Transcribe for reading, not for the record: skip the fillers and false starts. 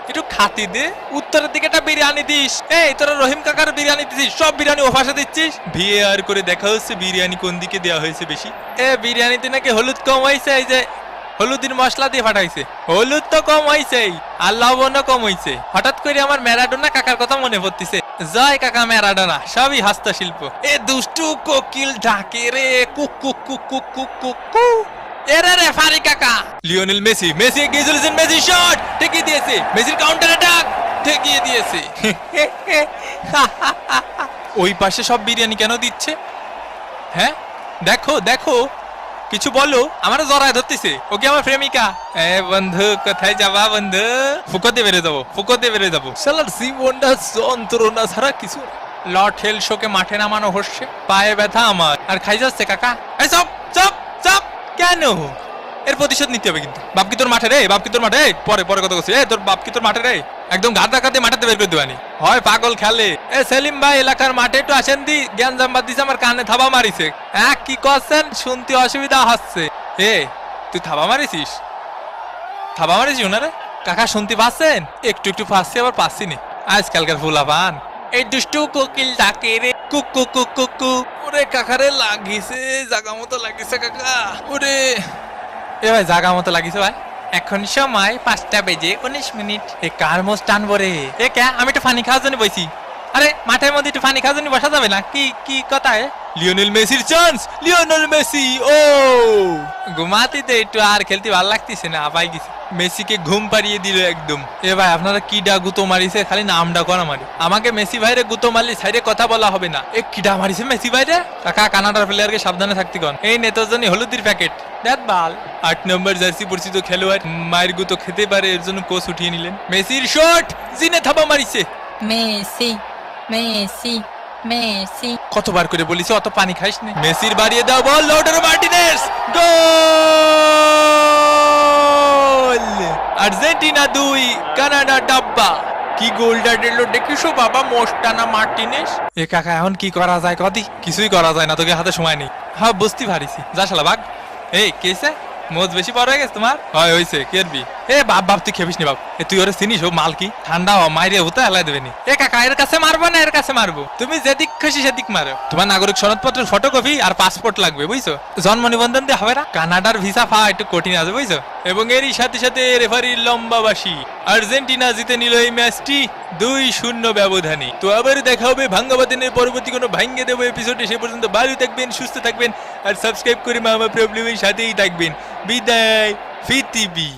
একটু খাতি দে। উত্তরের দিকে একটা বিরিয়ানি দিস। এই তোরা রহিম কাকার বিরিয়ানি দিছিস, সব বিরিয়ানি ওপাশে দিচ্ছিস। ভিএআর করে দেখা হচ্ছে বিরিয়ানি কোন দিকে দেওয়া হয়েছে বেশি। বিরিয়ানিতে নাকি হলুদ কম হয়েছে, এই যে হলুদের মশলা দিয়ে ফাটাইছে। হলুদ তো কম হয়েছে আর লবণও কম হয়েছে। হঠাৎ করে আমার ম্যারাডোনা কাকার কথা মনে পড়তেছে। জয় কাকা ম্যারাডোনা, সবই হস্তশিল্প। দুষ্টু কোকিল ডাকে রে, cook cook cook cook cook cook কু। এরে রেফারি কাকা, লিওনেল মেসি, মেসি এগিয়ে চলেছেন, মেসি শট ঠেকিয়ে দিয়েছে, মেসির কাউন্টার অ্যাটাক ঠেকিয়ে দিয়েছে। ওই পাশে সব বিরিয়ানি কেন দিচ্ছে? হ্যাঁ দেখো দেখো, কিছু বলো। আমার জড়ায় ধরতেছে, ওকে আমার প্রেমিকা। বন্ধু কোথায় যাবা বন্ধু? ফুকতে বেড়ে যাবো, ফুকতে বেড়ে যাবো। শালার জীবনটা যন্ত্রণা ছাড়া কিছু। লর্ড হেল শোকে মাঠে নামানো হচ্ছে, পায়ে ব্যথা আমার আর খাই যাচ্ছে কাকা। এই চপ চপ চপ, কেন? এর প্রতিশোধ নিতে হবে কিন্তু। বাপ কি তোর মাঠে রে, বাপ কি তোর মাঠে? পরে পরে কথা বলছি। তোর বাপ কি তোর মাঠে রে? একদম গাদা কাতে মাঠেতে বের করে দেবানি হয়, পাগল খেলে। সেলিম ভাই এলাকার মাঠে একটু আসেন দি, জ্ঞান জাম্বাদ দিছে, আমার কানে থাবা মারিছে। হ্যাঁ কি করছেন? শুনতে অসুবিধা হচ্ছে। তুই থাবা মারিছিস? থাবা মারিছিস ওনারে? কাকা শুনতে পাচ্ছেন? একটু একটু পাচ্ছি, আবার পাচ্ছি নি। আজকালকার ফুলা পান। এই দুষ্টু কোকিল ডাকে রে, cook cook cook cook cook. ওরে কাকারে লাগিছে, জাগা মতো লাগিছে কাকা। ওরে ভাই জাগা মতো লাগিছে ভাই। এখন সময় 5টা বেজে 19 মিনিট। কার মোষ টানবো রে? কে? আমি একটু পানি খাওয়ার জন্য বসি। আরে মাঠের মধ্যে একটু পানি খাওয়ার জন্য বসা যাবে না? কি কি কথা? লিওনেল মেসির চান্স, লিওনেল মেসি। ও ঘুমাতে তো একটু আর খেলতে ভালো লাগতেছে না, আপাই গেছে। মেসিকে ঘুম পাড়িয়ে দিল একদম। ভাই আপনারা কি ডা গুতো মারিছে? খালি নামটা করা মারি। আমাকে মেসি ভাইরে গুতো মারলি সাইডে কথা বলা হবে না। কিডা মারিছে মেসি ভাইরে? কাকা কানাডার প্লেয়ারকে সাবধানে থাকতে কন। এই নেতার জন্য হলুদের প্যাকেট দেখ বাল। 8 নম্বর জার্সি পরিচিত খেলোয়াড় মায়ের গুতো খেতে পারে, এর জন্য কোচ উঠিয়ে নিলেন। মেসির শট, জিনে থাবা মারিছে। Messi Messi Messi. কতবার করে বলিস অত পানি খাইস না। মেসির বাড়িয়ে দাও বল, লাউটারো মার্টিনেজ গোল। আর্জেন্টিনা 2 কানাডা ডাব্বা। কি গোলটা দিল দেখিছো বাবা, মোস্টানা মার্টিনেজ। কাকা এখন কি করা যায় কদি? কিছুই করা যায় না, তোকে হাতে সময় নেই। হ্যাঁ বুঝতে পারিছি, যা শালা ভাগ। কেছে মোজ বেশি বড় হয়ে গেছে তোমার? হয় হইছে, কেরবি। বাপ বাপ তুই খেপিস নি বাপ। তুই ওরে চিনিস? ও মাল কি ঠান্ডা হ, মাইরে হতে হেলাই দেবে নি। কাকা এর কাছে মারবো না, এর কাছে মারবো। তুমি যেদিক খুশি সেদিক মারো। তোমার নাগরিক সনদপত্রের ফটোকপি আর পাসপোর্ট লাগবে, বুঝছো? জন্ম নিবন্ধন দিয়ে হবে না। কানাডার ভিসা পাওয়া একটু কঠিন আছে, বুঝছো? এবং এরই সাথে সাথে রেফারির লম্বাবাসী। আর্জেন্টিনা জিতে নিল এই ম্যাচটি 2-0 ব্যবধানে। তো আবার দেখা হবে ভাঙ্গাবাদিনের পরবর্তী কোনো ভাঙ্গে দেবো এপিসোডে। সে পর্যন্ত ভালো থাকবেন, সুস্থ থাকবেন আর সাবস্ক্রাইব করে মামা প্রবলেমের সাথেই থাকবেন। বিদায় ফিতিবি।